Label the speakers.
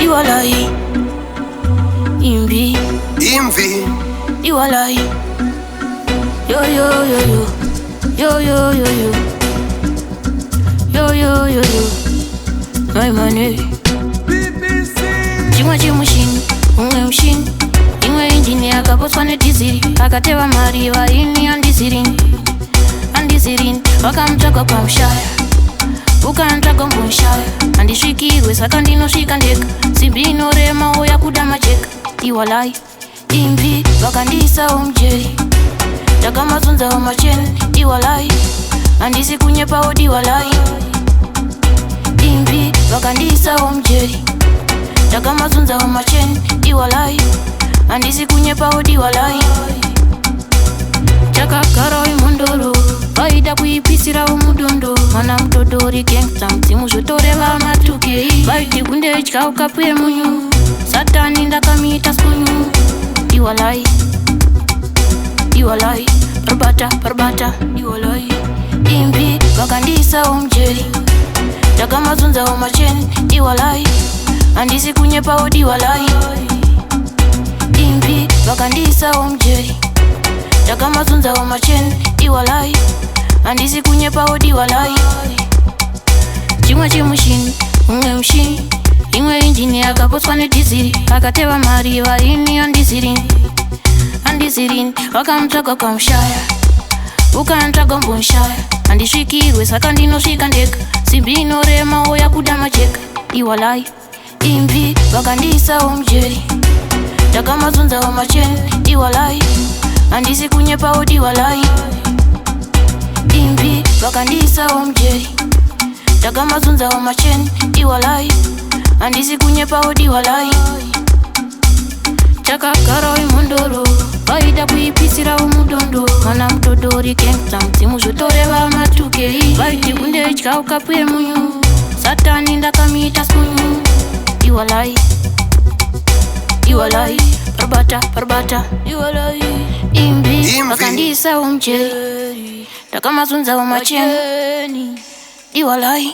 Speaker 1: Iwalai imvi Iwalai yo yo yo yo yo yo yo yo yo yo yo yo my money PBC chimwe chimushini umwe mushini imwe injini akapotswa nedhiziri akateva mari vaini andizirini vakamutsvaga pamushaya ukantsvaga mbonshaya handisvikirwe saka ndinosvika ndega simbi inorema oya kuda majeka Iwalai imvi vakandiisawo mujeri Ndakamazunzawo MaChain Iwalai handisi kunyepawo Iwalai imvi vakandiisawo mujeri Ndakamazunzawo MaChain Iwalai handisi kunyepawo Iwalai takagarawo imhondoro vaida kuipisirawo mudondo mana mudodori gangsta mudzimu zvotoreva matukei vaiti kundedya ukapuye munyu satani ndakamuita sunyu Iwalai parbata Iwalai imvi vakandiisawo mujeri Ndakamazunzawo MaChain Iwalai handisi kunyepawo Iwalai imvi vakandiisawo mujeri Ndakamazunzawo MaChain Iwalai handisi kunyepawo Iwalai chimwe chimushini umwe mushini imwe injini akapotswa nedhiziri akateva mari vaini andizirini vakamutsvaga pamushaya ukantsvaga mbonshaya handisvikirwe saka ndinosvika ndega simbi inorema oya kuda majeka Iwalai imvi vakandiisawo mujeri Ndakamazunzawo MaChain Iwalai handisi kunyepawo Iwalai imvi vakandiisawo mujeri Ndakamazunzawo MaChain Iwalai handisi kunyepawo Iwalai takagarawo imhondoro vaida kuipisirawo mudondo mana mudodori gangsta mudzimu zvotoreva matukei vaiti kundedya ukapuye munyu satani ndakamuita sunyu Iwalai parbata Iwalai imvi vakandiisawo mujeri Ndakamazunzawo MaChain Iwalai